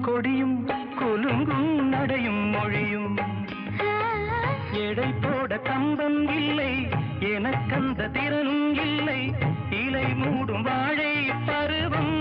கொடியும் குலுங்கும் நடையும் மொழியும் எடை போட கம்பம் இல்லை எனக்கந்த திறனும் இல்லை இலை மூடும் வாழை பருவம்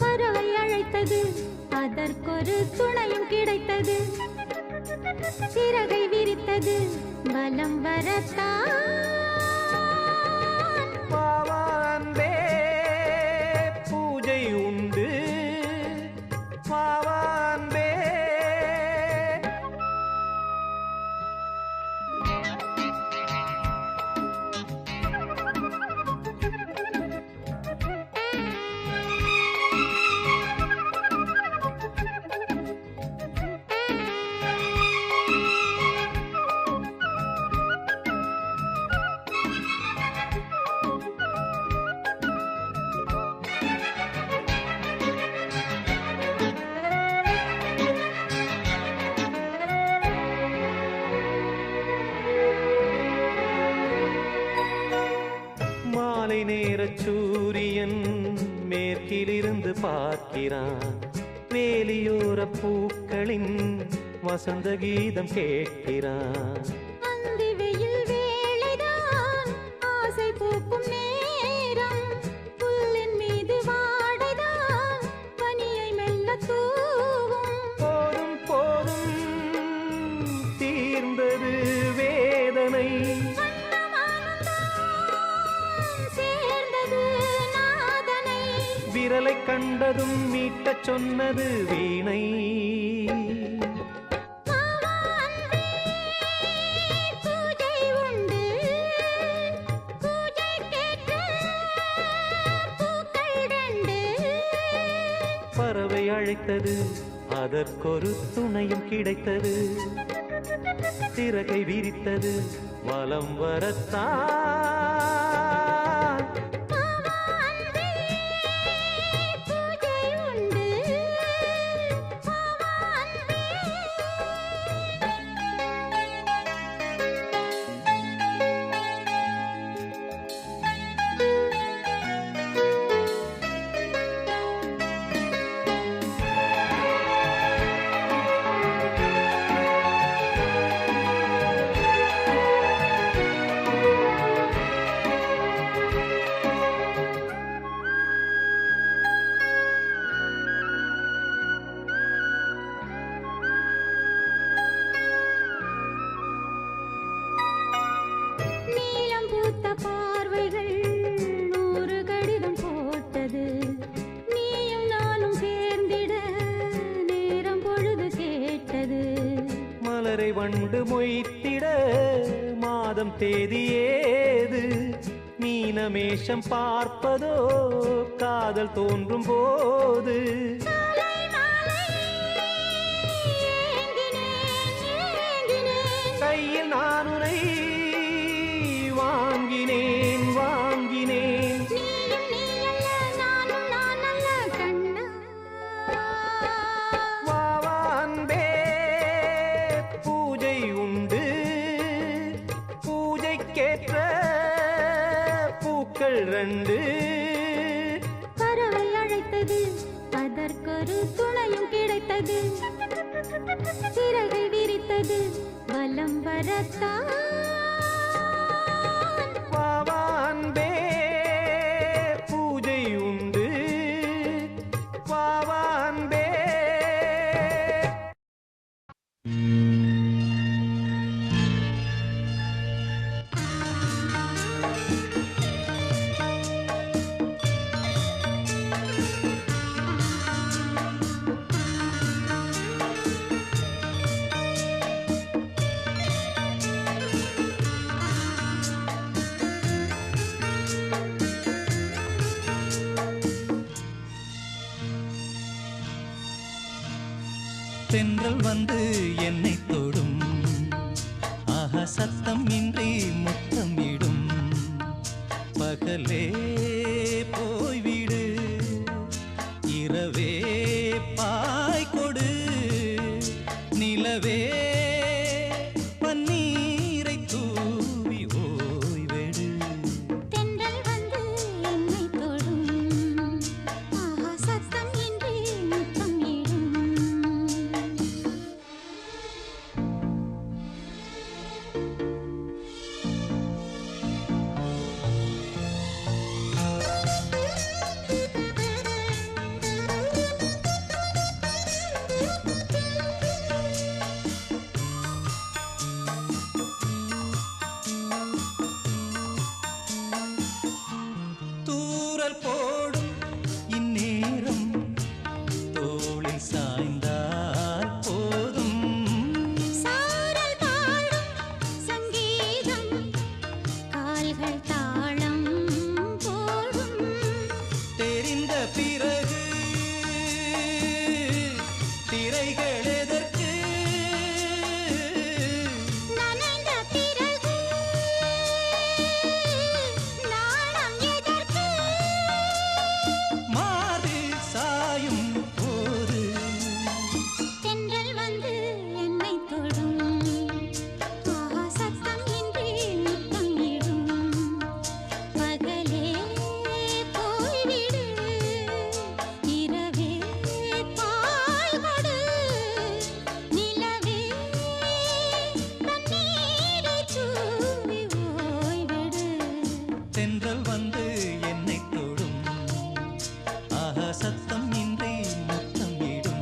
பறவை அழைத்தது அதற்கொரு துணையும் கிடைத்தது சிறகை விரித்தது பலம் வரத்தான் பாவான்பே பூஜை உண்டு பாவான்பே நேர சூரியன் மேற்கிலிருந்து பார்க்கிறான் வேலியோர பூக்களின் வசந்த கீதம் கேட்கிறான் அந்தி வெயில் வேளைதான் ஆசை பூக்கும் நேரம் புல்லின் மீது வாடைதான் பனியை மெல்ல தூவும் போதும் போதும் தீர்ந்தது வேதனை விரலை கண்டதும் மீட்டச் சொன்னது வீணை பூஜை உண்டு அழைத்தது அதற்கொரு துணையும் கிடைத்தது சிறகை விரித்தது வலம் வரத்தான் பூஜை உண்டு நீலம் பூத்த பார்வைகள் 100 கடிதம் போட்டது நீயும் நானும் சேர்ந்திட நேரம் பொழுது கேட்டது மலரை வண்டு மொய்த்திட மாதம் தேதி ஏது மீனமேஷம் பார்ப்பதோ காதல் தோன்றும் போது காலை மாலை ஏங்கினேன் ஏங்கினேன் கையில் நான் உனை வாங்கினேன் வாங்கினேன் நீயும் நீ அல்ல நானும் நான் அல்ல கண்ணா வா வா அன்பே பூஜை உண்டு பூஜைக்கேற்ற பூக்கள் 2 பறவை அழைத்தது அதற்கொரு துணையும் கிடைத்தது சிறகை விரித்தது வலம் வரத்தான் வா வா அன்பே பூஜை உண்டு வா வா அன்பே தென்றல் வந்து என்னை தொடும் ஆஹா சத்தம் இன்றி முத்தம் இடும் பகலே போய்விடு இரவே பாய் கொடு நிலவே பன்னீரை தூவி ஓய்வெடு தென்றல் வந்து என்னை தொடும் ஆஹா சத்தம் இன்றி முத்தம் இடும் தூறல் போடும் இந்நேரம் தோளில் சாய்ந்தால் போதும் சாரல் பாடும் சங்கீதம் கால்கள் தாளம் போடும் தெரிந்த பிறகு திரைகள் எதற்கு நனைந்த பிறகு நாணம் எதற்கு மாறில் சாயும் போது தென்றல் வந்து என்னை தொடும் ஆஹா சத்தம் இன்றி முத்தம் இடும் பகலே போய்விடு இரவே பாய் கொடு நிலவே தண்ணீரை தூவி ஓய்விடு தென்றல் வந்து என்னை தொடும் ஆஹா சத்தம் இன்றி முத்தம் இடும்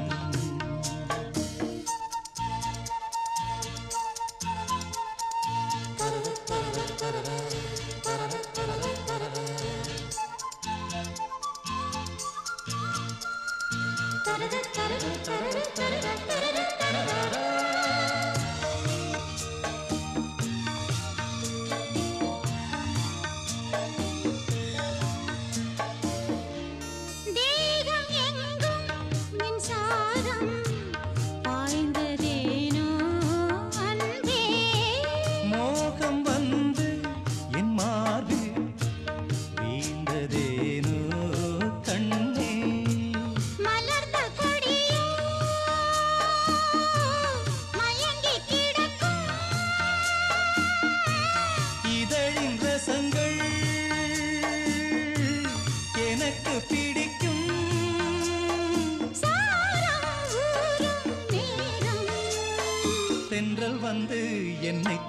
தேகம் எங்கும் மின்சாரம்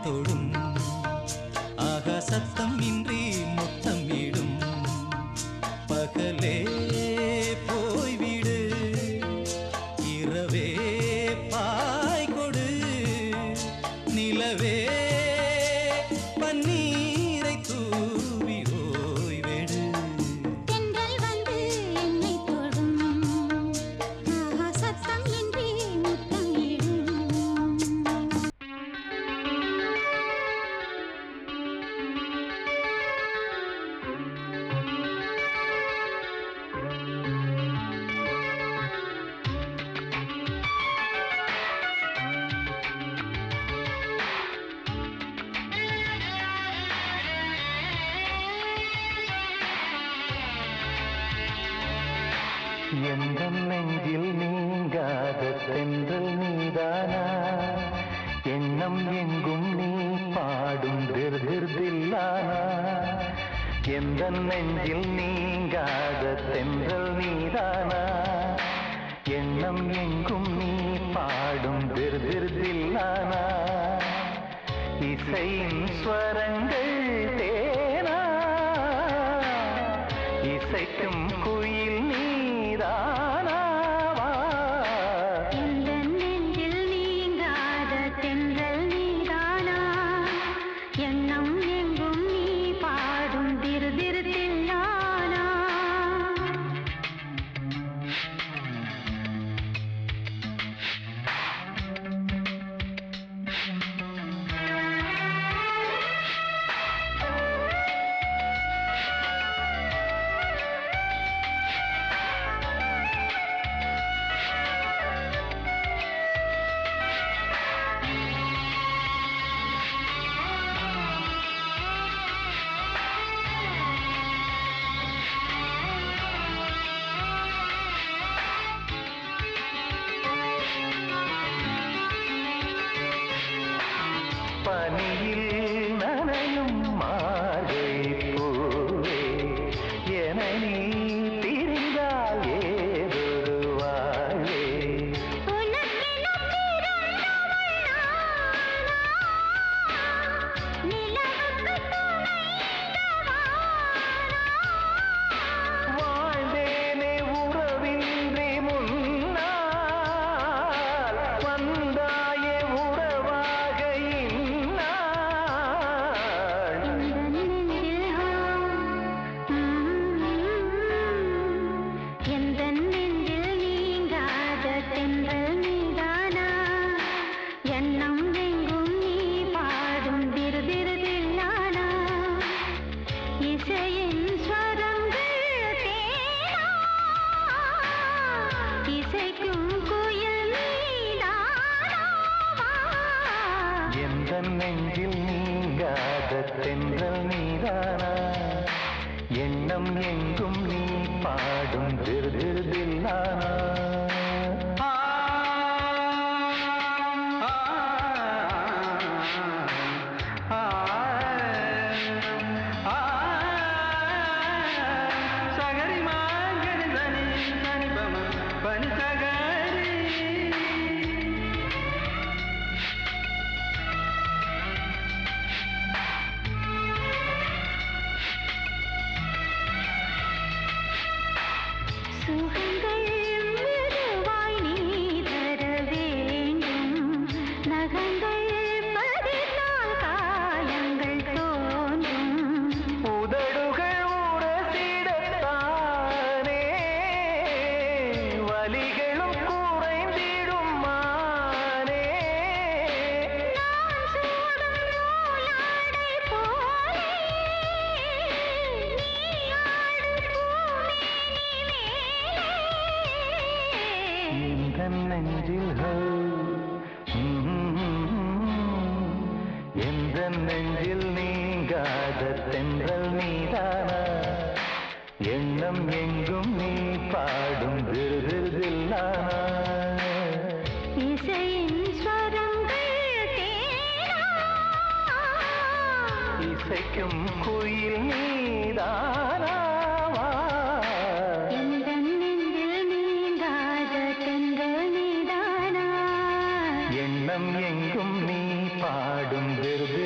தொடும் ஆகா சத்தம் இன்றி முத்தம் இடும் பகலே போய்விடு இரவே பாய் கொடு நிலவே பன்னீரை தூவி ஓய்வெடு தென்றல் வந்து என்னை தொடும் ஆஹா சத்தம் இன்றி முத்தம் இடும் எந்தன் நெஞ்சில் நீங்காத தென்றல் நீதானா எண்ணம் எங்கும் நீ பாடும் திருதில்லானா எந்தன் நெஞ்சில் நீங்காத தென்றல் நீதானா எண்ணம் எங்கும் நீ பாடும் திருதில்லானா இசையின் ஸ்வரங்கள் தேனா இசைக்கும் குயில் நீதானாவா எந்தன் நெஞ்சில் நீங்காத தென்றல் நீதானா எண்ணம் எங்கும் நீ பாடும் திருதில்லானா பனியில் நனையும் மார்கழி பூவே என நீ பிரிந்தால் ஏதொரு வாழ்வே உனக்கென பிறந்தவள் நானா நிலவுக்கு துணைந்தவானா வாழ்ந்தேனே உறவின்றி முன்னால் வந்தாயே உறவாக இந்நாள் எந்தன் நெஞ்சில் நீங்காத தென்றல் நீதானா எண்ணம் எங்கும் நீ பாடும் திருதில்லானா இசையின் ஸ்வரங்கள் தேனா இசைக்கும் குயில் நீதானாவா எந்தன் நெஞ்சில் நீங்காத தென்றல் நீதானா எண்ணம் எங்கும் நீ பாடும் திருதில்லானா சகரி மாங்கனி தனி தனி பம பனி சகரி சுகங்கள் மெதுவாய் நீ தர வேண்டும் நகங்கள் பதித்தால் காயங்கள் தோன்றும் உதடுகள் உரசிடத்தானே வலிகளும் குறைந்திடும் மானே நான் சூடும் நூலாடை போலே நீ ஆடும் பூமேனி மேலே எந்தன் நெஞ்சில் எந்தன் நெஞ்சில் நீங்காத தென்றல் நீதானா எண்ணம் எங்கும் நீ பாடும் திருதில்லானா இசையின் ஸ்வரங்கள் தேனா இசைக்கும் குயில் நீதானாவா எந்தன் நெஞ்சில் நீங்காத தென்றல் நீதானா எண்ணம் எங்கும் நீ பாடும் விருது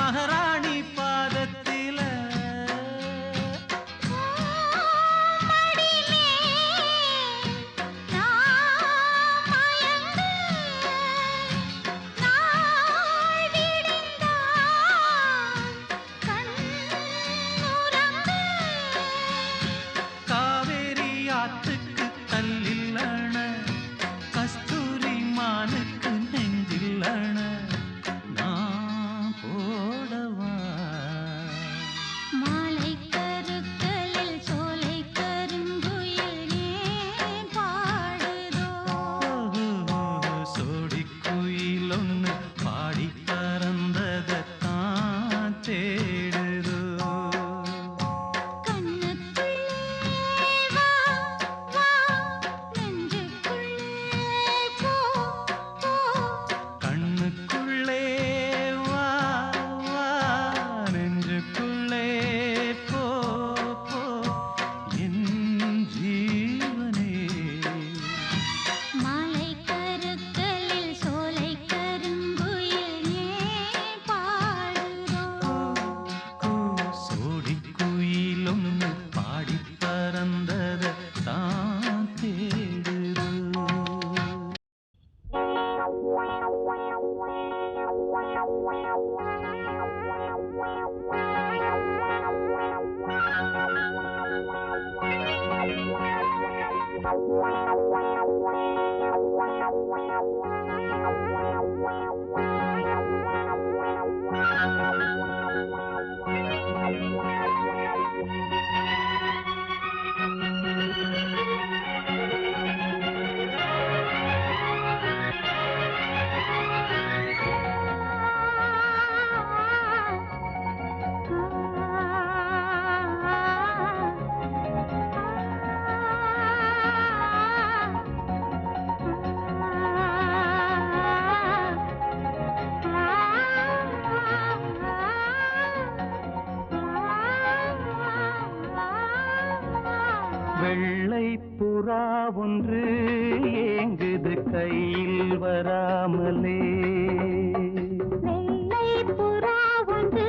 மகாராணி பாதத்தில காவேரி ஆத்துக்கு தல்லில்லண கஸ்தூரி மானுக்கு நெஞ்சில்லண நான் போடவா மாலை கருக்களில் சோலை கருங்குயில் ஏன் பாடுதோ சோடி குயிலொன்னு பாடி பறந்ததான் தேடுதோ கண்ணுக்குள்ளே வா வா நெஞ்சுக்குள்ளே போ போ கண்ணுக்குள்ளே வா வா நெஞ்சுக்குள்ளே போ போ என் ஜீவனே மாலை கருக்களில் சோலை கருங்குயில் ஏன் பாடுதோ சோடி குயிலொன்னு பாடி பறந்தத தான் தேடுதோ வெள்ளை புறா ஒன்று ஏங்குது கையில் வராமலே வெள்ளை புறா ஒன்று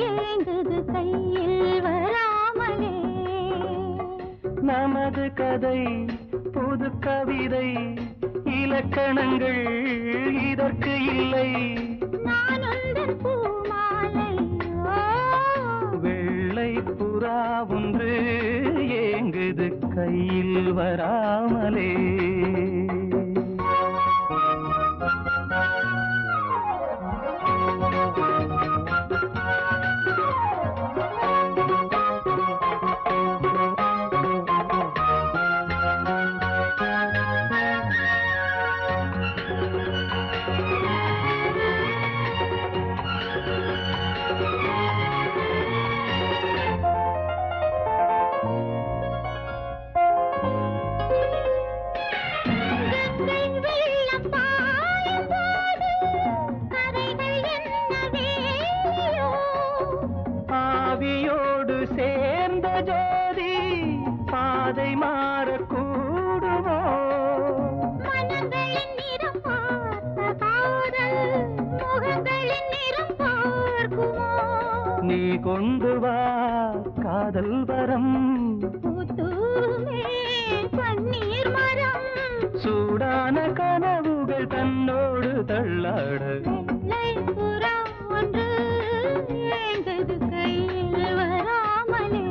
ஏங்குது கையில் வராமலே நமது கதை புது கவிதை இலக்கணங்கள் இதற்கு இல்லை நான் உந்தன் பூமாலை வெள்ளை புறா ஒன்று ஏங்குது கையில் வராமலே வெள்ளம் பாயும் போது கரைகள் என்ன வேலியோ ஆவியோடு சேர்ந்த ஜோதி பாதை மாறக்கூடுமோ மனங்களின் நிறம் பார்த்த காதல் முகங்களின் நிறம் பார்க்குமோ நீ கொண்டு வா காதல் வரம் பூத்தூமே பன்னீர் மரம் சூடான கனவுகள் தன்னோடு தள்ளாட வெள்ளை புறா ஒன்று ஏங்குது கையில் வராமலே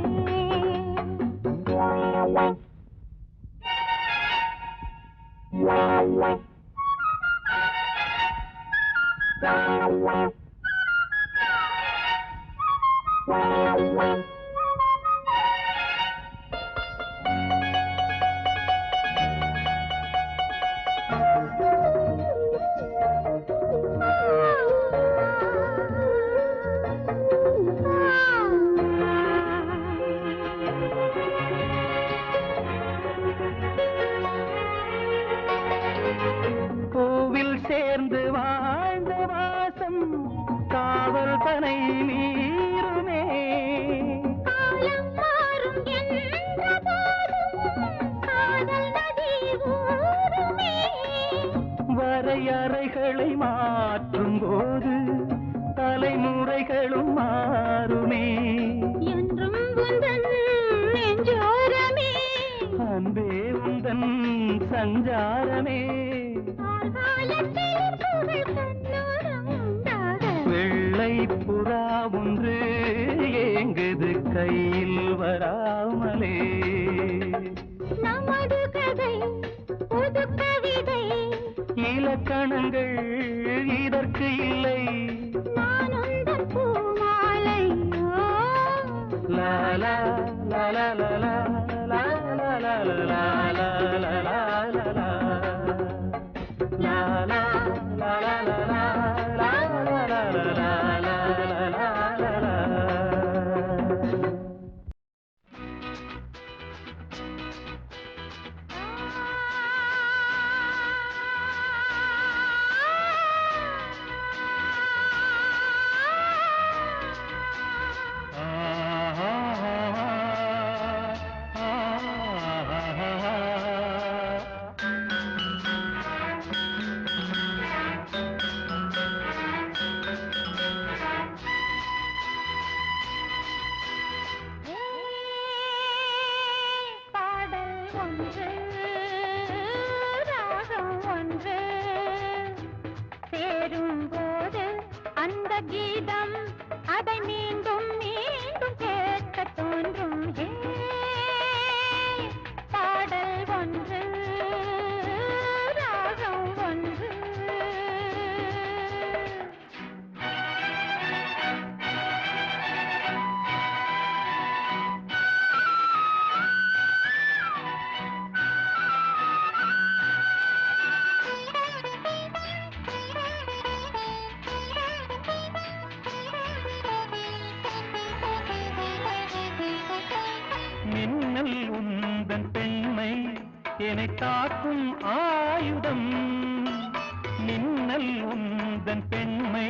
பூவில் சேர்ந்து வாழ்ந்த வாசம் காவல் பனை மீறுமே காலம் மாறும் என்ற போதும் காதல் நதி ஊறுமே வரையறைகளை மாற்றும் போது தலைமுறை உந்தன் சஞ்சாரமே வெள்ளை புறா ஒன்று ஏங்குது கையில் வராமலே நமது கதை புது கவிதை இலக்கணங்கள் இதற்கு இல்லை நான் உந்தன் பூமாலை லா லா லா லா லா லா லா லா லா லா லா லா லா லா லா லா கீதம் அதை மீண்டும் மீண்டும் கேட்க தோன்றும் பாடல் ஒன்று ராகம் ஒன்று மின்னல் உந்தன் பெண்மை என்னை காக்கும் ஆயுதம் மின்னல் உந்தன் பெண்மை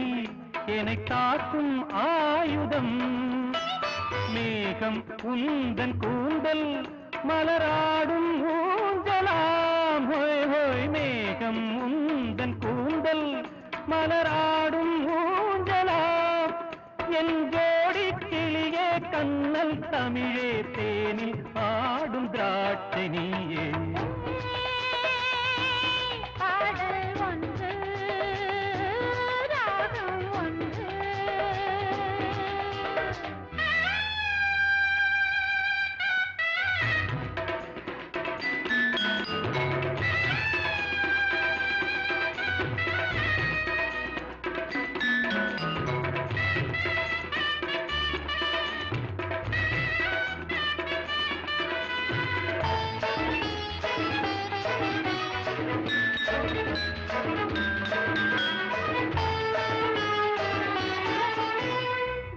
என்னை காக்கும் ஆயுதம் மேகம் உந்தன் கூந்தல் மலராடும் ஊஞ்சலாம் ஹோய் ஹோய் மேகம் உந்தன் கூந்தல் மலராடும் ஊஞ்சலாம் என் ஜோடி கிளியே கண்ணல் தமிழே தேனில் ஆடும் திராட்சை நீயே பாடல் ஒன்று ராகம் ஒன்று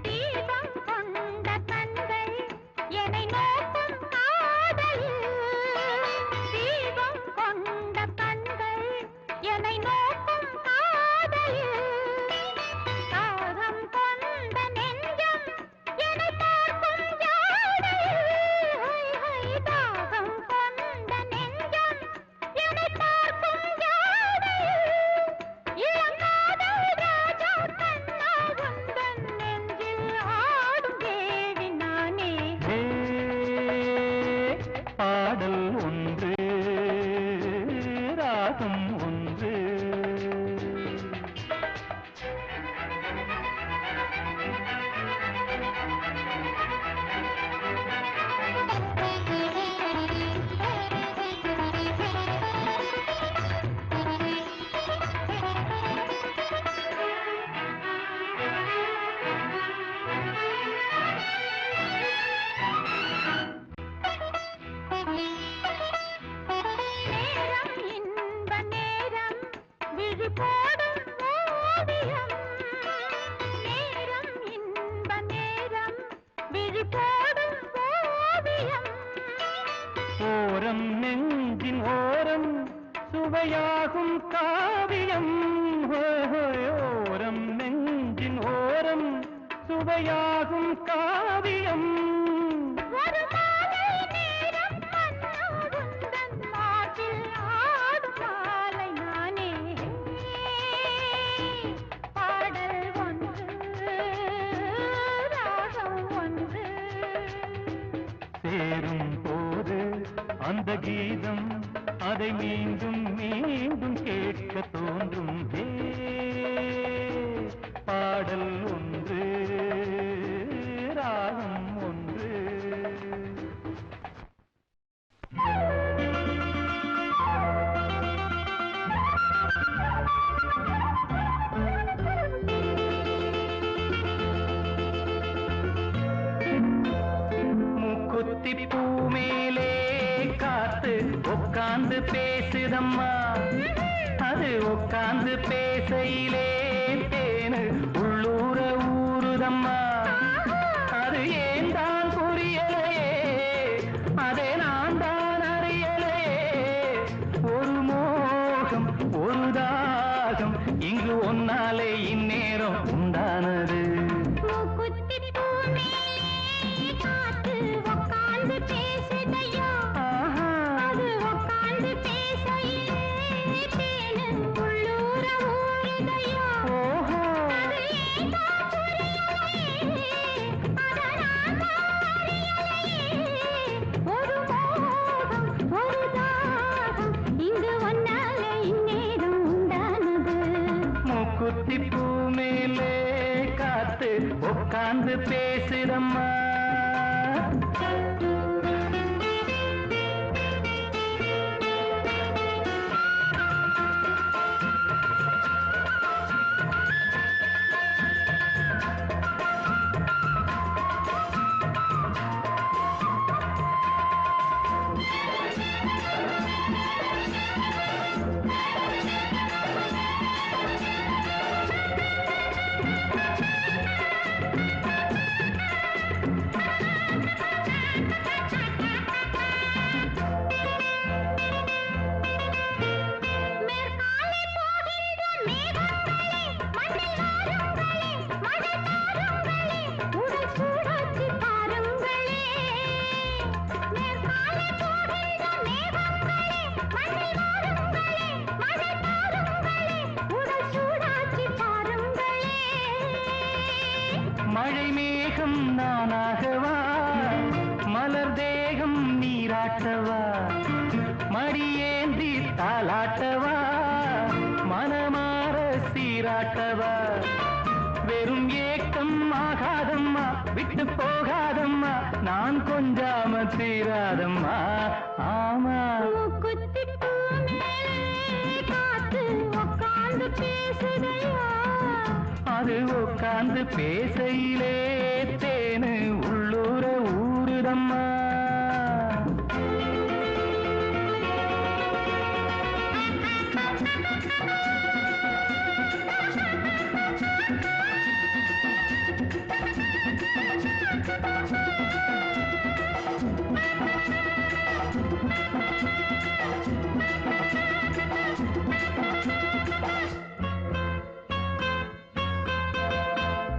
தீபம் கொண்ட கண்கள் என்னை நோக்கும் காதலில் தீபம் கொண்ட கண்கள் என்னை நோக்கும் காதலில் தாகம் கொண்ட நெஞ்சம் என்னை பார்க்கும் ஜாடையில் தாகம் கொண்ட நெஞ்சம் என்னை பார்க்கும் ஜாடையில் இளங்காதல் ராஜா கண்ணா உந்தன் நெஞ்சில் ஆடும் தேவி நானே ஹே, பாடல் ஒன்று ராகம் ஒன்று நேரம் இன்ப நேரம் விழி போடும் ஓவியம் நேரம் இன்ப நேரம் விழி போடும் ஓவியம் ஓரம் நெஞ்சின் ஓரம் சுவையாகும் காவியம் ஹோய் ஹோய் ஓரம் நெஞ்சின் ஓரம் சுவையாகும் காவியம் ஒரு மாலை நேரம் மன்னா உந்தன் மாட்டில் ஆடும் மாலை நானே பாடல் ஒன்று ராகம் ஒன்று சேரும் போது அந்த கீதம் அதை மீண்டும் மீண்டும் கேட்க தோன்றும் பாடல் ஒன்று ராகம் ஒன்று. மூக்குத்தி பூ மேலே காத்து உட்கார்ந்து பேசுதம்மா, அது உட்கார்ந்து பேசையிலே தேனு உள்ளூர ஊறுதம்மா. அது ஏன் தான் புரியலையே, அதை நான் தான் அறியலையே. ஒரு மோகம் ஒரு தாகம் இங்கு ஒன்னாலே இந்நேரம் உண்டானது. குத்திப்பூ மேலே காத்து உட்கார்ந்து பேசுதம்மா. மழை மேகம் நானாகவா, மலர் தேகம் நீராட்டவா, மடியேந்தி தாலாட்டவா, மனமாற சீராட்டவா. வெறும் ஏக்கம் ஆகாதம்மா, விட்டு போகாதம்மா, நான் கொஞ்சாம தீராதம்மா. ஆமா அது உட்கார்ந்து பேசையிலே தேனு உள்ளூர ஊறுதம்மா.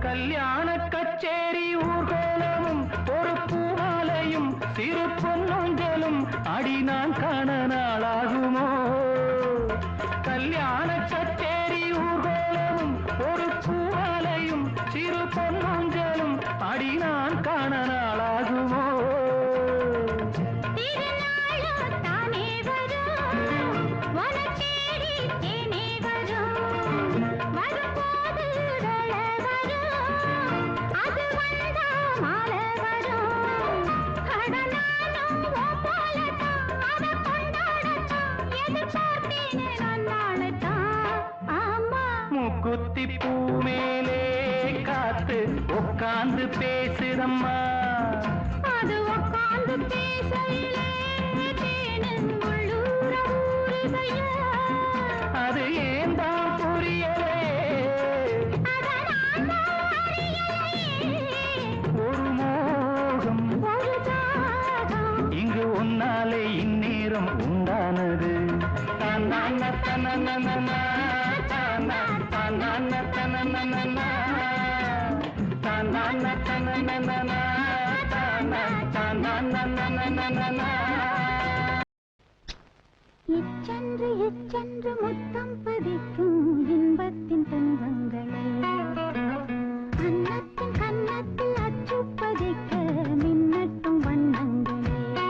கல்யாண கச்சேரி ஊர்கோலமும் ஒரு பூமாலையும் சிறு பொன்னொஞ்சலும் அடி நான் காண நாளாகுமோ. கல்யாண கச்சேரி ஊர்கோலமும் ஒரு பூமாலையும் சிறு பொன்னொஞ்சலும் அடி நான் காண நாளாகுமோ. குத்திப்பூ மேலே காத்து உட்கார்ந்து பேசுதம்மா, அது உட்கார்ந்து பேசையிலே தேனு உள்ளூர ஊறுதையா. அது ஏன் தான் புரியலே, ஒரு மோகம் ஒரு தாகம் இங்கு ஒன்னாலே இந்நேரம் உண்டானது. தன்னான தனனன எச்சென்று எச்சென்று முத்தம் பதிக்கும் இன்பத்தின் துன்பங்களே, அன்னத்தின் கன்னத்தில் அச்சு பதிக்க மின்னட்டும் வண்ணங்களே.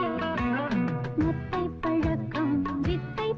மெத்தை பழக்கம் வித்தை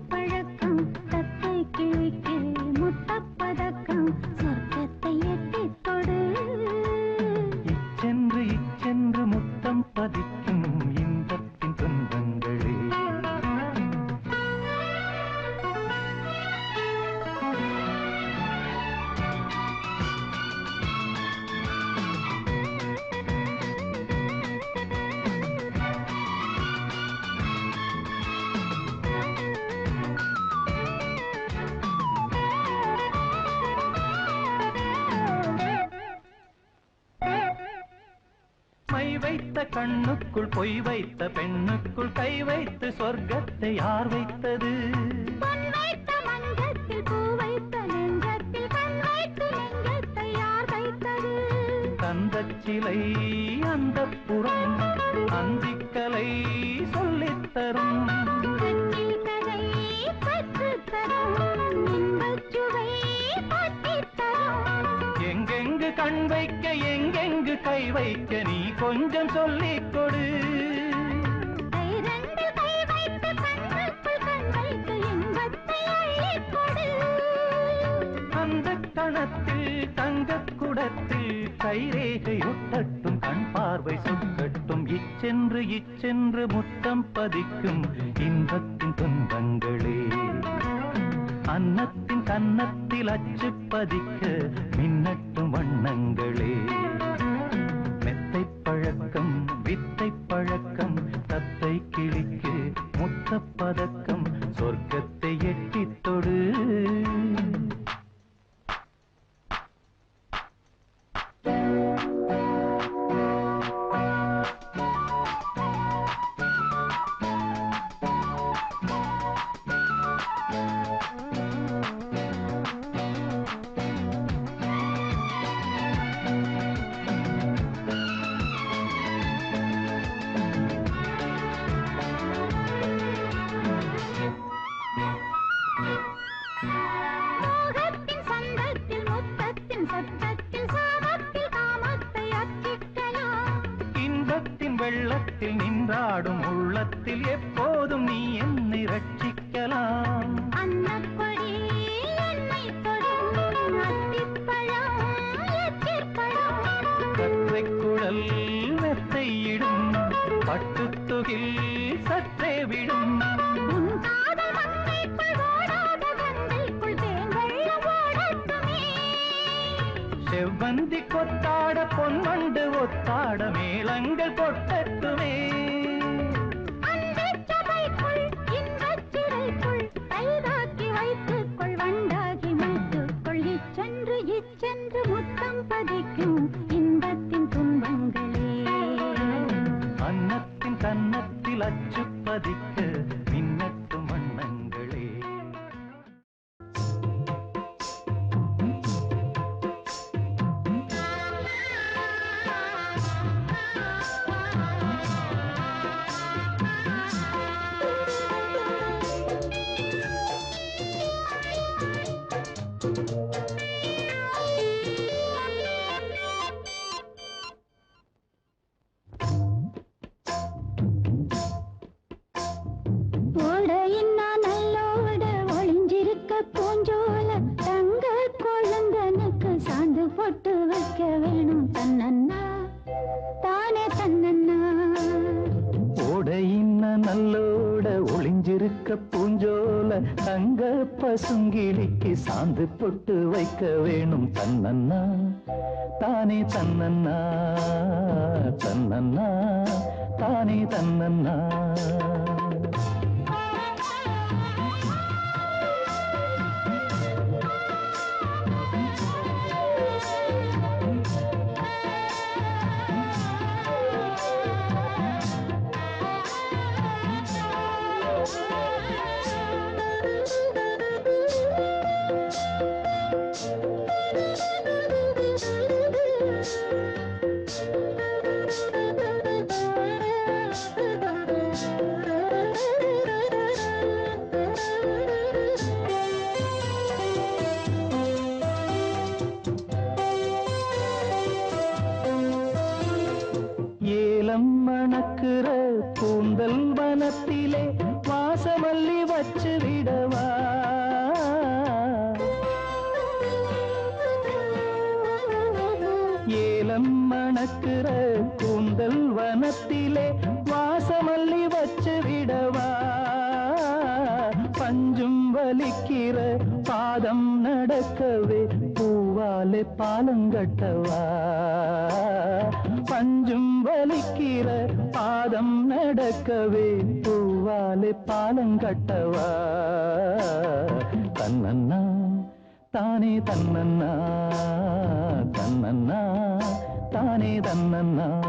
மை வைத்த கண்ணுக்குள் பொய் வைத்த பெண்ணுக்குள் கை வைத்து சொர்க்கத்தை யார் வைத்தது? பொன் வைத்த மஞ்சத்தில் பூ வைத்த நெஞ்சத்தில் கண் வைத்து நெஞ்சத்தை யார் வைத்தது? தந்தச் சிலை அந்தப் புறம் அந்திக்கலை சொல்லித் தரும். கண்ணில் கதை கற்றுத் தரும், இன்பச் சுவை பற்றித் தரும். எங்கெங்கு கண் வைக்க எங்கெங்கு கை வைக்க நீ கொஞ்சம் சொல்லிக் கொடு. கை ரெண்டு கை வைத்து கண்ணுக்குள் கண் வைத்து இன்பத்தை அள்ளிக் கொடு. அந்த கணத்தில் தங்கக் குடத்தில் கைரேகை ஒட்டட்டும், கண் பார்வை சொக்கட்டும். இச்சென்று இச்சென்று முத்தம் பதிக்கும் இன்பத்தின் துன்பங்களே. அன்னத்தின் கன்னத்தில் அச்சு பதிக்க மின்னட்டும் வண்ணங்களே. மெத்தை பழக்கம் வித்தை பழக்கம் தத்தை கிளிக்கு முத்தப் பதக்கம் சொர்க்கத்தை எட்டித் தொடு. மோகத்தின் சந்தத்தில் முத்தத்தின் சத்தத்தில் சாபத்தில் காமத்தை அர்ச்சிக்கலாம். இன்பத்தின் வெள்ளத்தில் நின்றாடும் உள்ளத்தில் எப்போதும் நீ என்னை ரட்சிக்கலாம். அன்னப்பொடி என்னை தொடும், அத்திப்பழம் எச்சிற்பழம். கற்றைக் குழல் மெத்தையிடும், பட்டுத்துகில் சற்றே விடும். உன் காதல் மங்கைக்குள் ஓடாத கங்கைக்குள் தேங்கள்ளம் ஓடட்டுமே. செவ்வந்தி கொத்தாட பொன்வண்டு ஒத்தாட மேளங்கள் கொட்டட்டுமே. அந்தச் சபைக்குள் இன்பச் சிறைக்குள் கைதாக்கி வைத்துக்கொள், வண்டாகி வைத்துக்கொள். இச்சென்று இச்சென்று முத்தம் பதிக்கும் இன்பத்தின் துன்பங்களே. அன்னத்தின் கன்னத்தில் அச்சு பதிக்க மின்னட்டும் வண்ணங்களே. ஓடையின்னா நல்லோட ஒளிஞ்சிருக்க பூஞ்சோல தங்க கொழுந்தனுக்கு சாந்து போட்டு வைக்க வேணும். தன்னன்னா தானே தன்னன்னா. ஓடையின்ன நல்லோட ஒளிஞ்சிருக்க பூஞ்சோல தங்க பசுங்கிளிக்கு சாந்து பொட்டு வைக்க வேணும். தன்னன்னா தானே தன்னன்னா தன்னன்னா தானே தன்னன்னா. ஏலம் மணக்கிற கூந்தல் வனத்திலே வாசமல்லி வச்சு விடவா. ஏலம் மணக்கிற கூந்தல் வனத்திலே வாசமல்லி வச்சு விடவா. பஞ்சும் வலிக்கிற பாதம் நடக்கவே பூவாலே பாலங்கட்டவா. பஞ்சும் வலிக்கிற பாதம் நடக்கவே பூவாலே பாலங்கட்டவா. தன்னன்னா தானே தன்னன்னா தன்னன்னா தானே தன்னன்னா.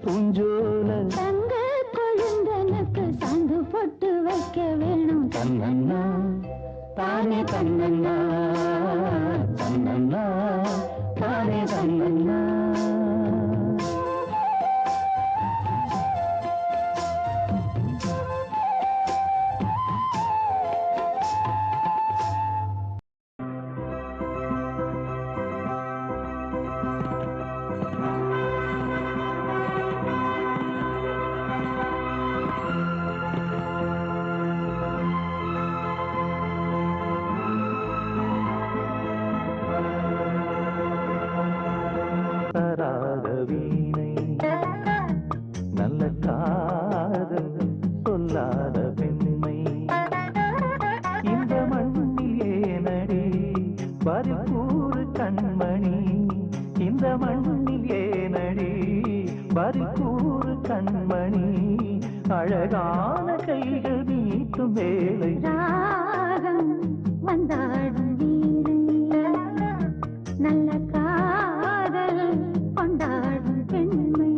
பூஞ்சோல தங்க கொழுந்தனுக்கு சாந்து போட்டு வைக்க வேணும். தன்னன்னா தானே தன்னன்னா தன்னன்னா தானே தன்னன்னா. நல்ல காதல் சொல்லாத பெண்மை இந்த மண்ணில் ஏனடி பரிபூறு கண்மணி. இந்த மண்ணில் ஏனடி பரிபூறு கண்மணி. அழகான கைகள் நீட்டும் வேலை ராகம் வந்தாடும் வீணை நல்ல காதல் கொண்டாடும் பெண்மை.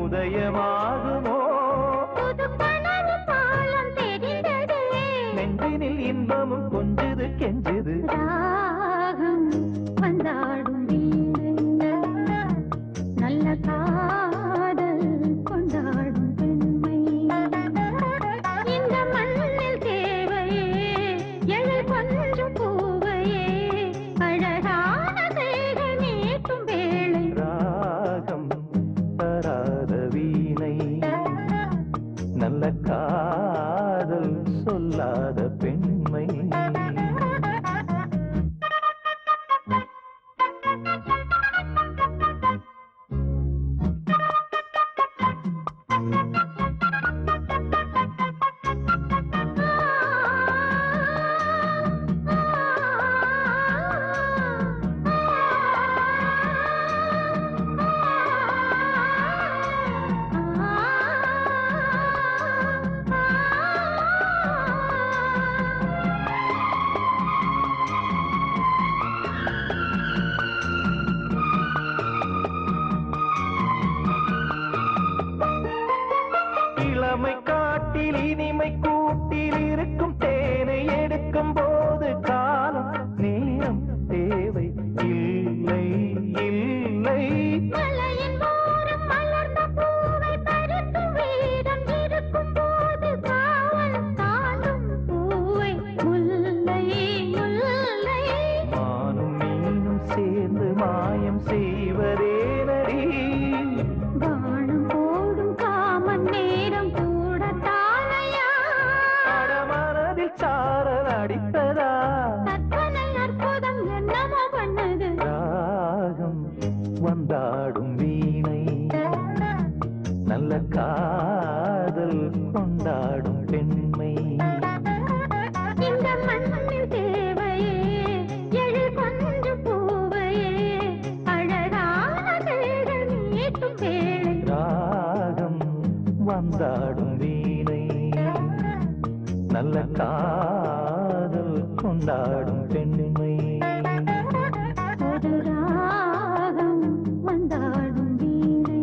உதயமாகுமோ நெஞ்சினில் இன்பமும் கொஞ்சது கெஞ்சது ராகம் வந்தாடும் வீணை நல்ல காதல் கொண்டாடும் பெண்மை. இந்த மண்ணில் தேவையே எழில் கொஞ்சம் பூவையே அழகான கைகள் நீட்டும் வேளை ராகம் தராத வீணை வந்தாடும் வீணை நல்ல காதல் கொண்டாடும் பெண்மை இந்த மண்ணில் தேவையே எழு கொஞ்சம் பூவையே அழகான தேடல் நீட்டும் வேளை ராகம் வந்தாடும் வீணை நல்ல காதல் கொண்டாடும் பெண்மை ஒரு ராகம் வந்தாடும் வீணை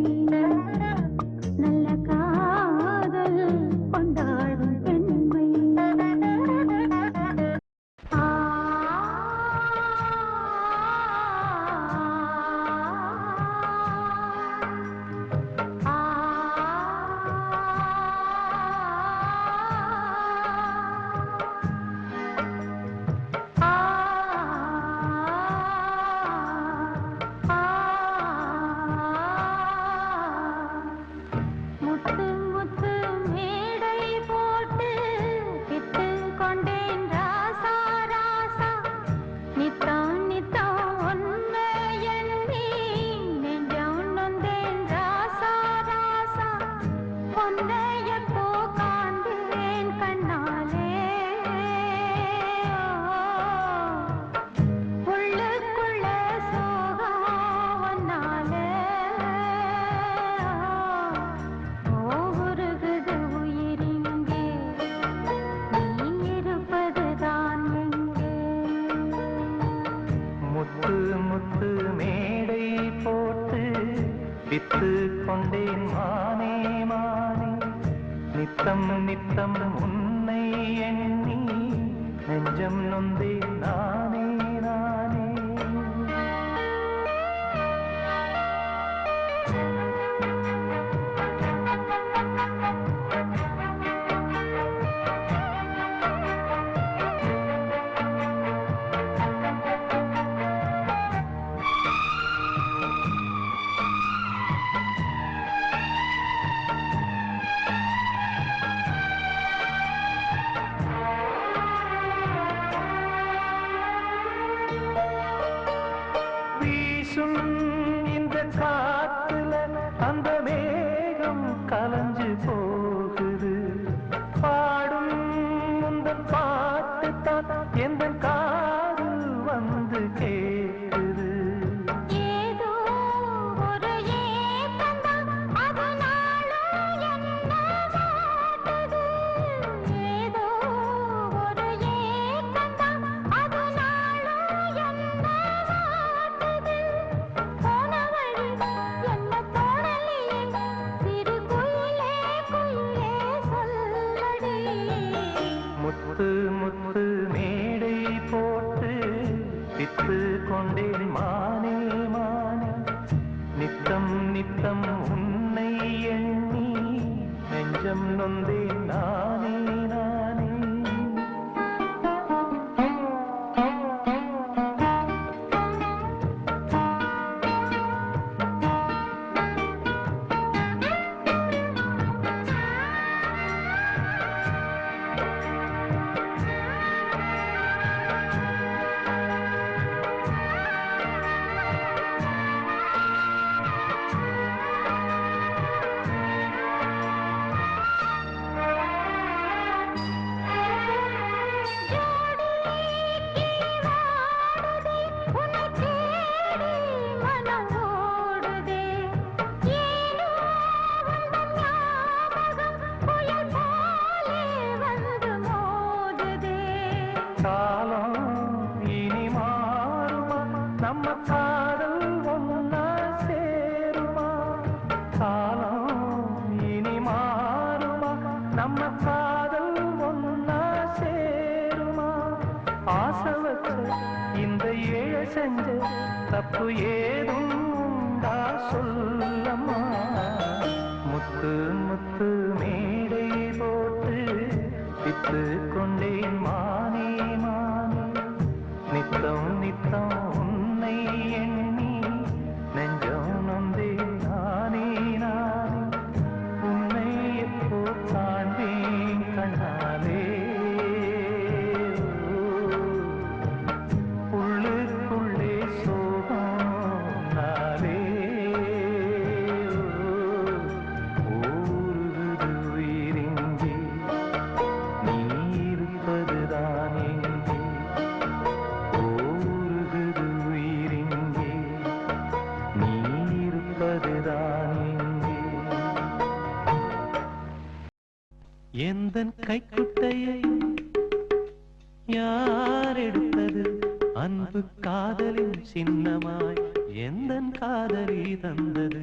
நல்ல காதல் கொண்டாடும் பெண்மை ஆ முத்து முத்து மேடை போட்டு விட்டு கொண்டேன் ராசா ராசா நித்தம் நித்தம் ஒன்னை எண்ணி நெஞ்சம் நொந்தேன் ராசா ராசா பொன்னை எப்போ காண்பேன் கண்ணாலே உள்ளுக்குள்ள சோகம் ஒன்னாலே உருகுது உயிரிங்கே நீ இருப்பதுதான் எங்கே முத்து முத்து மேடை போட்டு வித்து கொண்டேன் மானே மானே நித்தம் நித்தம் உன்னை எண்ணி நெஞ்சம் நொந்தேன் நானே நானே வீசும் இந்த காத்துல அந்த மேகம் கலஞ்சு போகுது பாடும் இந்த பாட்டு தான் எந்த காதில் வந்து கேட்குது ஏதோ ஒரு ஏக்கம்தான் அது நாளும் என்ன வாட்டுது ஏதோ ஒரு ஏக்கம்தான் அது நாளும் என்ன வாட்டுது போன வழி என்ன தோணலையே சிறு குயிலே குயிலே சொல்லடி முத்து முத்து மேடை போட்டு வித்து கொண்டேன் மானே மானே நித்தம் நித்தம் உன்னை எண்ணி நெஞ்சம் நொந்தேன் நானே நானே காலம் இனி மாறுமா நம்ம காதல் ஒன்னா சேருமா காலம் இனி மாறுமா நம்ம காதல் ஒன்னா சேருமா ஆசை வச்ச இந்த ஏழை செஞ்ச தப்பு ஏதும் உண்டா சொல்லம்மா முத்து முத்து மேடை போட்டு வித்து கொண்டேன் மானே மானே நித்தம் நித்தம் உன்னை எண்ணி நெஞ்சம் நொந்தேன் நானே நானே உன்னை எப்போ காண்பேன் கண்ணாலே உள்ளுக்குள்ளே சோகம் நாளே எந்தன் கைக்குட்டையை யார் எடுத்தது அன்பு காதலின் சின்னமாய் எந்தன் காதலி தந்தது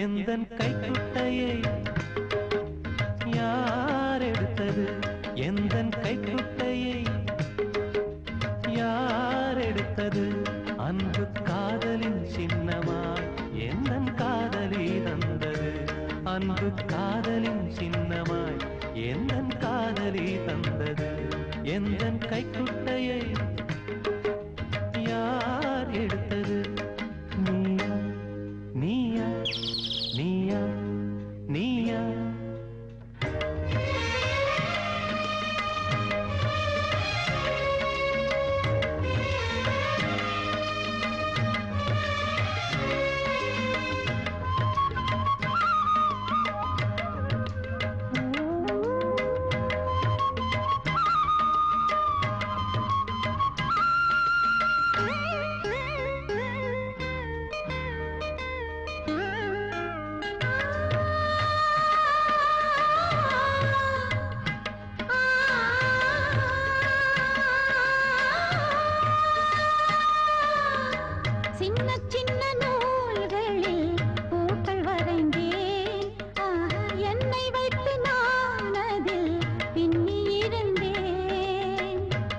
எந்தன் கைக்குட்டையை யார் எடுத்தது எந்தன் கைக்குட்டையை யார் எடுத்தது அன்பு காதலின் சின்னமாய் எந்தன் காதலி தந்தது அன்பு காதலின் சின்னமாய் எந்தன் காதலி தந்தது எந்தன் கைக்குட்டையை யார் எடுத்தது நீயா நீயா நீயா நீயா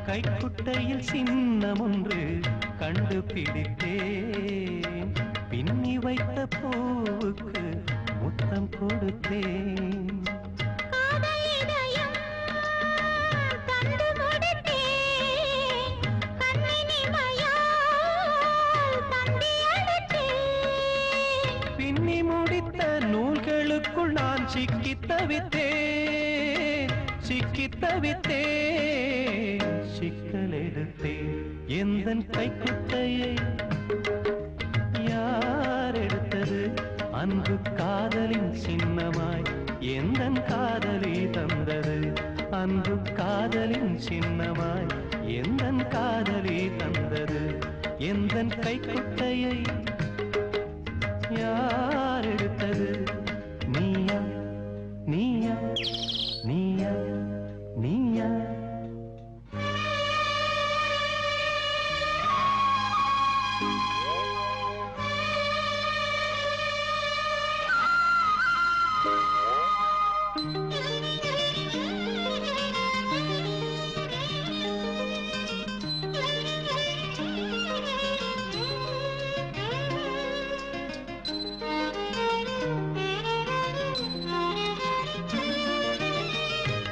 கைக்குட்டையில் சின்னம் ஒன்று கண்டுபிடித்தேன் பின்னி வைத்த பூவுக்கு முத்தம் கொடுத்தேன் பின்னி முடித்த நூல்களுக்குள் நான் சிக்கித் தவித்தேன் சிக்கித் தவித்தேன் சிக்கல் எடுத்தேன் எந்தன் கைக்குட்டையை யார் எடுத்தது அன்பு காதலின் சின்னமாய் எந்தன் காதலி தந்தது அன்பு காதலின் சின்னமாய் எந்தன் காதலி தந்தது எந்தன் கைக்குட்டையை யார் எடுத்தது நீயா நீயா நீயா நீயா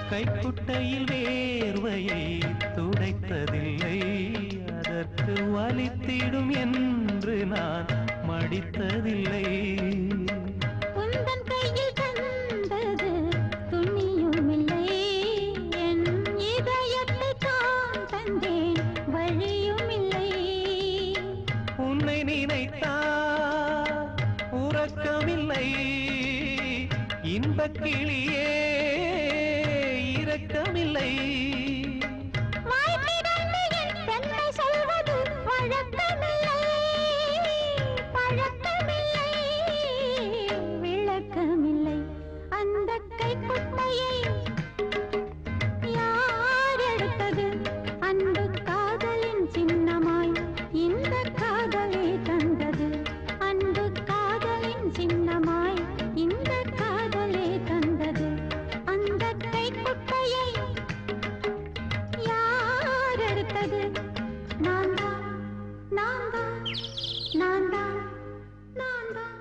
கைக்குட்டையில் வேர்வையை துடைத்ததில்லை அதற்கு வலித்திடும் என்று நான் மடித்ததில்லை உந்தன் கையில் தந்தது துணியும் இல்லை என் இதயத்தை தான் தந்தேன் வழியும் இல்லை உன்னை நினைத்தால் உறக்கமில்லை இன்பக் கிளியே இரக்கமில்லை பெண்ணை சொல்வது வழக்கமில்லை பழக்கமில்லை விளக்கமில்லை அந்த கைக்குட்டையை யார் எடுத்தது அன்பு காதலின் சின்னமாய் இந்த காதலை தந்தது அன்பு காதலின் சின்னமாய் இந்த காதலை தந்தது அந்த கைக்குட்டையை யார் எடுத்தது நான் தான் நான் தான் நான் தான் நான் தான்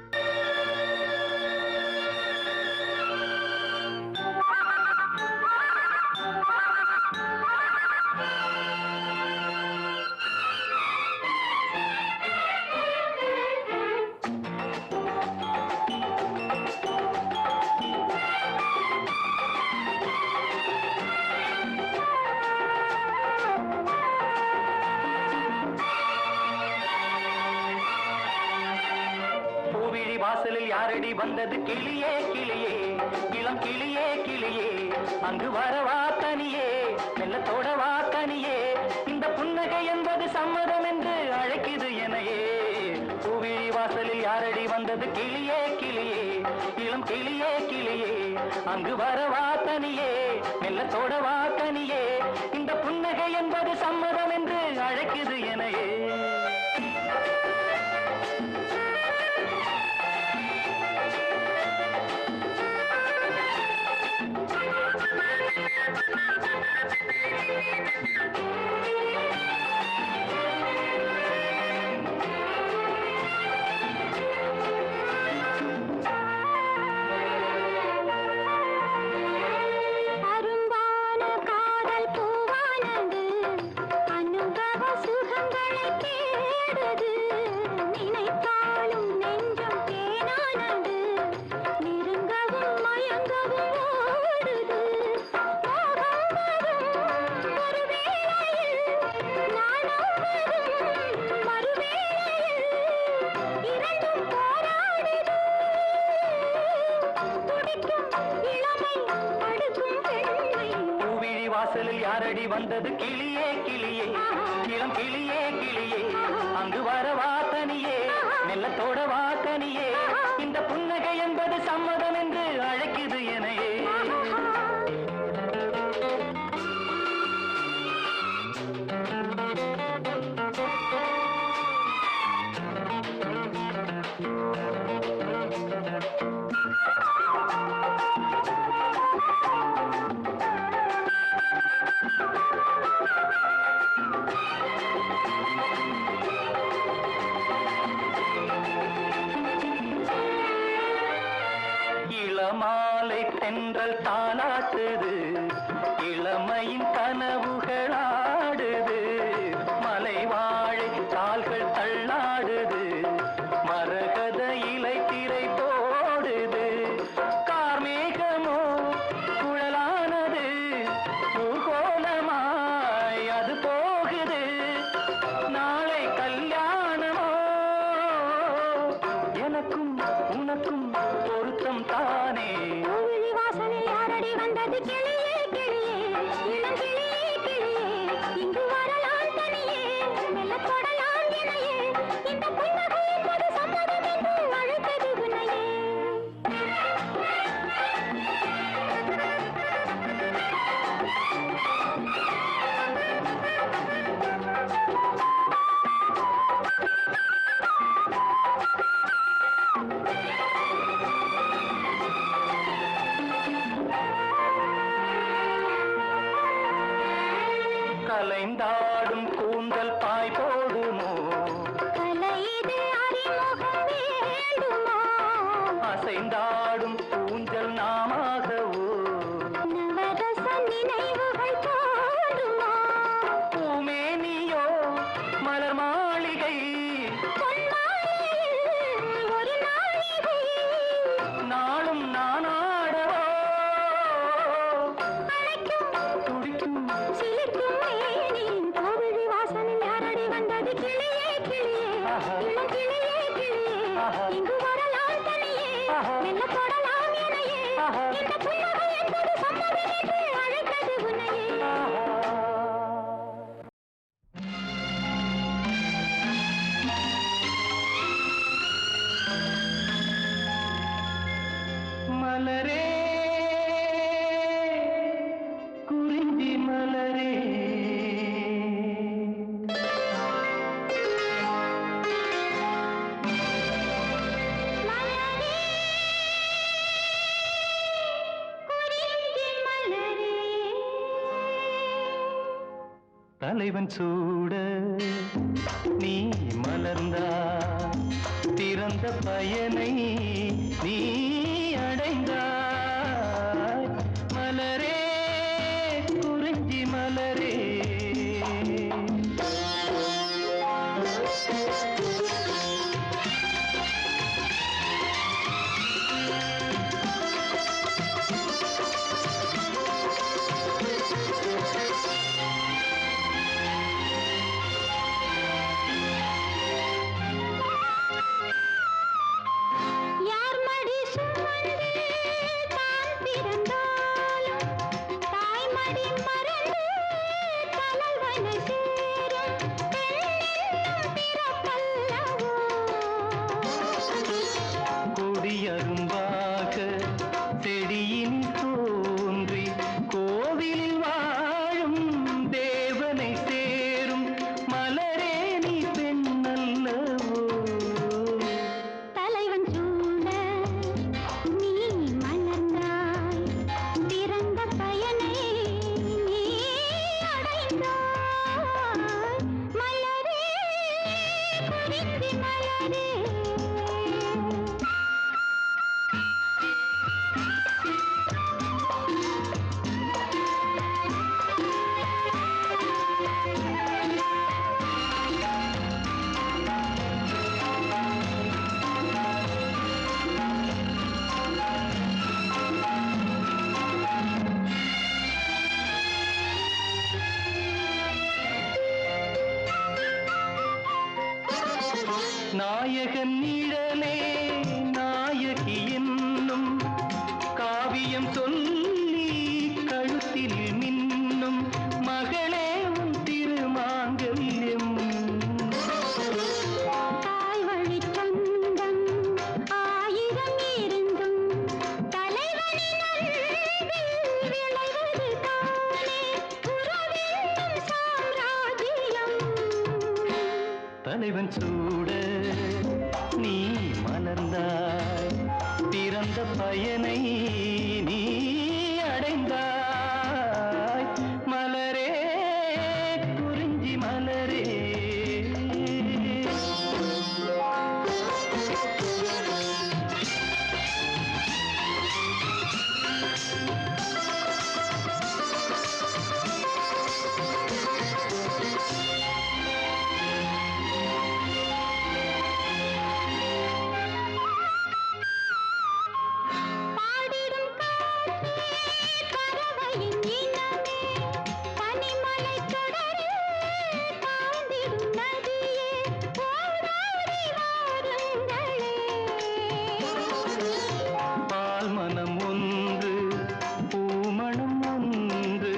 வாசலில் யாரடி வந்தது கிளியே கிளியே இளம் கிளியே கிளியே அங்கு வரவா தனியே மெல்லத்தோடவா தனியே இந்த புன்னகை என்பது சம்மதம் என்று அழைக்குது எனையே பூவிழி வாசலில் யாரடி வந்தது கிளியே கிளியே இளம் கிளியே கிளியே அங்கு வரவா தனியே மெல்லத்தோட வா தனியே இந்த புன்னகை என்பது சம்மதம் என்று அழைக்குது எனையே வாசலில் யாரடி வந்தது கிளியே கிளியே இளம் கிளியே கிளியே அங்கு வரவா தனியே மெல்லத்தோட வா தனியே இந்த புன்னகை என்பது சம்மதம் என்று அழைக்குது எனையே இளமாலை தென்றல் தாலாட்டுது இளமையின் கனவுகளாடுது மலை வாழை கால்கள் தள்ளாடுது மரகத இலை திரை போடுது கார்மேகமோ குழலானது ஊர்கோலமாய் அது போகுது நாளை கல்யாணமோ எனக்கும் உனக்கும் பொருத்தம் தானே வாசலில் யாரடி வந்தது கிளியே கிளியே இளம் கிளியே கிளியே இங்கு வரலாம் தனியே மெல்ல தொடலாம் இணையே இந்த புன்னகை என்பது சம்மதம் என்று அழைத்தது உன்னையே கலைந்தாடும் கூந்தல் பாய் போடுமோ கலையிது அறிமுகம் வேண்டுமா அசைந்தாடும் ஊஞ்சல் நாமாகவோ நவரச நினைவுகள் தோன்றுமா பூமேனியோ மலர் மாளிகை பொன்மாலையில் ஒரு நாளிகை நாளும் நானாடவோ அழைக்கும் துடிக்கும் சிலிர்க்கும் மேனியின் கோவிலி வாசலில் யாரடி வந்தது கிளியே கிளியே இளம் கிளியே கிளியே இங்கு வரலாம் தனியே மெல்ல தொடலாம் இணையே இந்த புன்னகை என்பது சம்மதம் என்று அழைத்தது உன்னையே மலரே குறிஞ்சி மலரே மலரே குறிஞ்சி மலரே தலைவன் சூட நீ மலர்ந்தா திறந்த பயனை நீ அடைந்தாய் மலரே குறிஞ்சி மலரே யார் மடி அரும்பாக செடியின் தோன்றி கோவிலில் வாழும் தேவனை சேரும் மலரே நீ பெண்ணல்லவோ தலைவன் சூழ நீ மலர்ந்தாய் பிறந்த பயனை நீ அடைந்தாய் மலரே குறிஞ்சி மலரே நாயகன் நிழலே நாயகி என்னும் காவியம் சொல்லி கழுத்தில் மின்னும் மகளே உன் திருமாங்கல்யம் தாய் வழி சொந்தம் ஆயிரம் இருந்தும் தலைவனின் அன்பில் விளைவது தானே உறவென்னும் சாம்ராஜ்யம் தலைவன் சூட நீ மலர்ந்தாய் பிறந்த பயனை நீ அடைந்தாய் மலரே குறிஞ்சி மலரே பாடிடும் காற்றே பறவையின் இனமே பனிமலைக் கடலில் தாழ்ந்திடும் நதியே ஓடோடி வாருங்களே பால் மனம் ஒன்று பூமணம் ஒன்று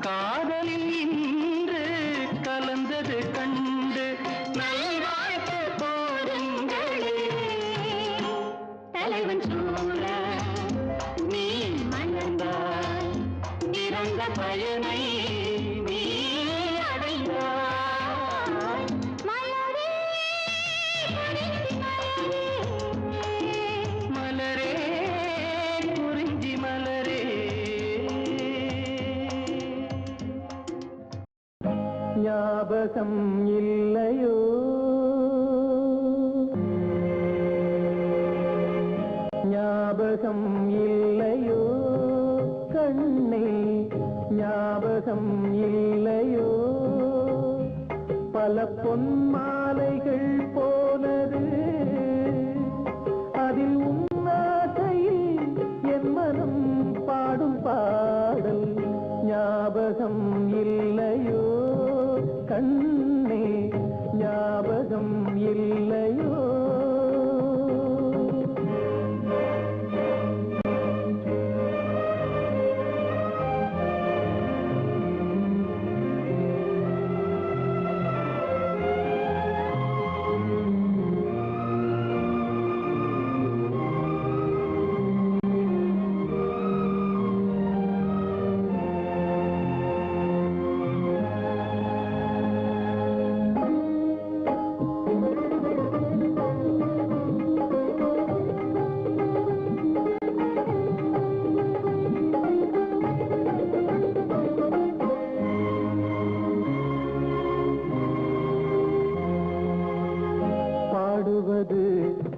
காதலில் இன்று கலந்தது கண்டு நல்வாழ்த்து போடுங்களே தலைவன் சூழ நீ மலர்ந்தாய் பிறந்த பயனை நீ அடைந்தாய் மலரே குறிஞ்சி மலரே மலரே குறிஞ்சி மலரே ஞாபகம் இல்லையோ ஞாபகம் இல்லையோ கண்ணே ஞாபகம் இல்லையோ பல பொன்மாலைகள் போனது அதில் உன்னாசையில் என் மனம் பாடும் பாடல் ஞாபகம் இல்லையோ கண்ணே ஞாபகம் இல்லையோ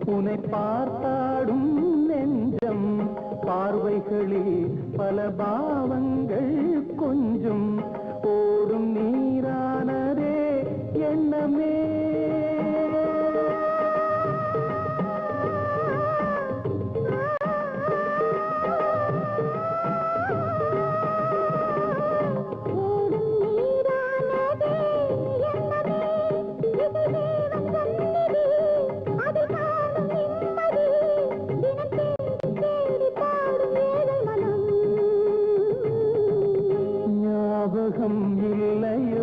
உன்னை பார்த்தாடும் நெஞ்சம் பார்வைகளில் பல பாவங்கள் கொஞ்சம் ஓடும் நீரானதே எண்ணமே ஞாபகம் இல்லையோ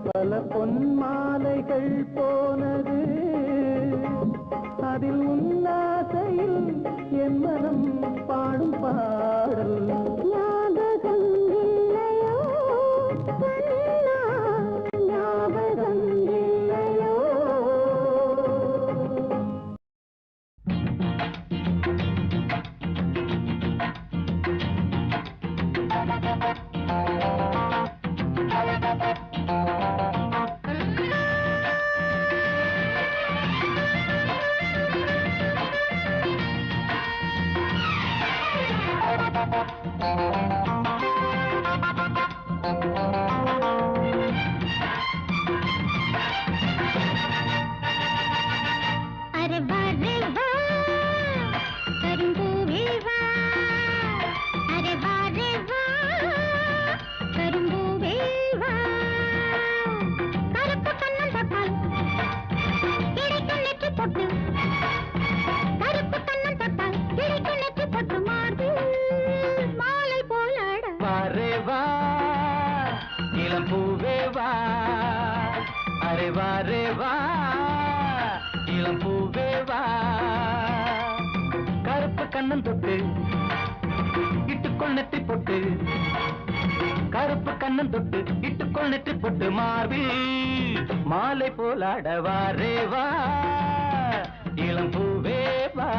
பல பொன்மாலைகள் போனது அதில் உன்னாசையில் என் மனம் பாடும் பாடல் ஞாபகம் இல்லையோ கண்ணா ஞாபகம் இல்லையோ अरे बारे बा करुंबूवे बा अरे बारे बा करुंबूवे बा கருப்பு கண்ணன் தொட்டால் கிடைக்கும் நெற்றி பொட்டு கருப்பு கண்ணன் தொட்டால் கிடைக்கும் நெற்றி பொட்டு மார்பு மாலை போலாட வாரே வா இளம் பூவே வா அரே வாரே வா இளம் பூவே வா கருப்பு கண்ணன் தொட்டு இட்டுக்கொள் நெற்றி பொட்டு கருப்பு கண்ணன் தொட்டு இட்டுக்கொள் நெற்றி பொட்டு மார்பில் மாலை போலாட வாரே வா இளம் பூவே வா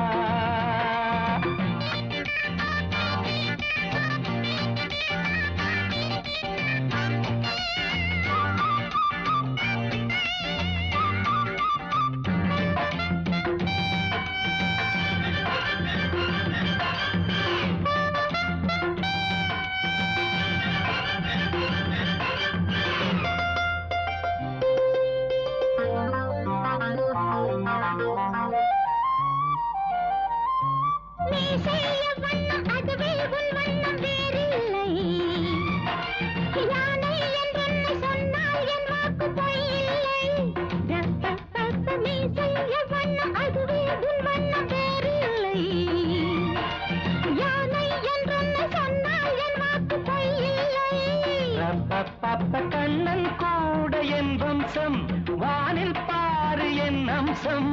கண்ணன் கூட என் வம்சம் வானில் பாரு என் அம்சம்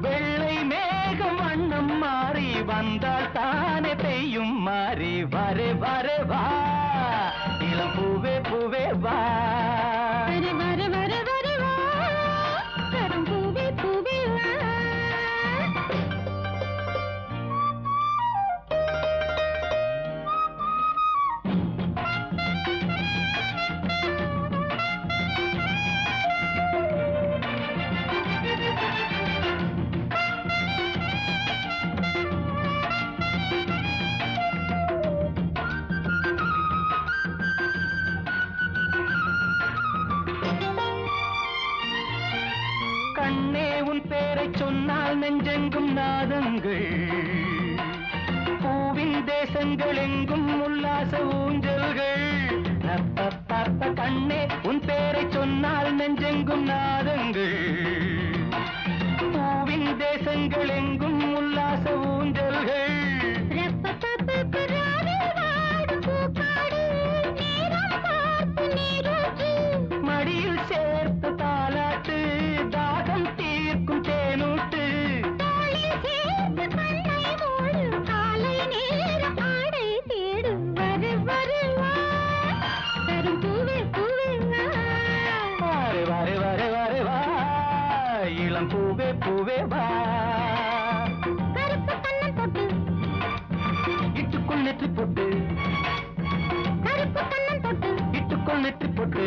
வெள்ளை மேகம் வண்ணம் மாறி வந்தால் தானே பெய்யும் மாறி வரே வரே வா இளம் பூவே பூவே வா வர வர வர வர வா கரும் பூவே பூவே வா கண்ணே உன் பேரை சொன்னால் நெஞ்செங்கும் நாதங்கள் பூவின் தேசங்கள் எங்கும் உல்லாச ஊஞ்சல்கள் கண்ணே உன் பேரை சொன்னால் நெஞ்செங்கும் நாதங்கள் பூவின் தேசங்கள் எங்கும் உல்லாச ஊஞ்சல்கள் மடியில் சேர்த்து தாலாட்டு தாகம் தீர்க்கும் தேனூட்டு வாரே வாரே வாரே வா இளம் பூவே பூவே வா இட்டுக்குள் நெற்றி போட்டு இட்டுக்குள் நெற்றி போட்டு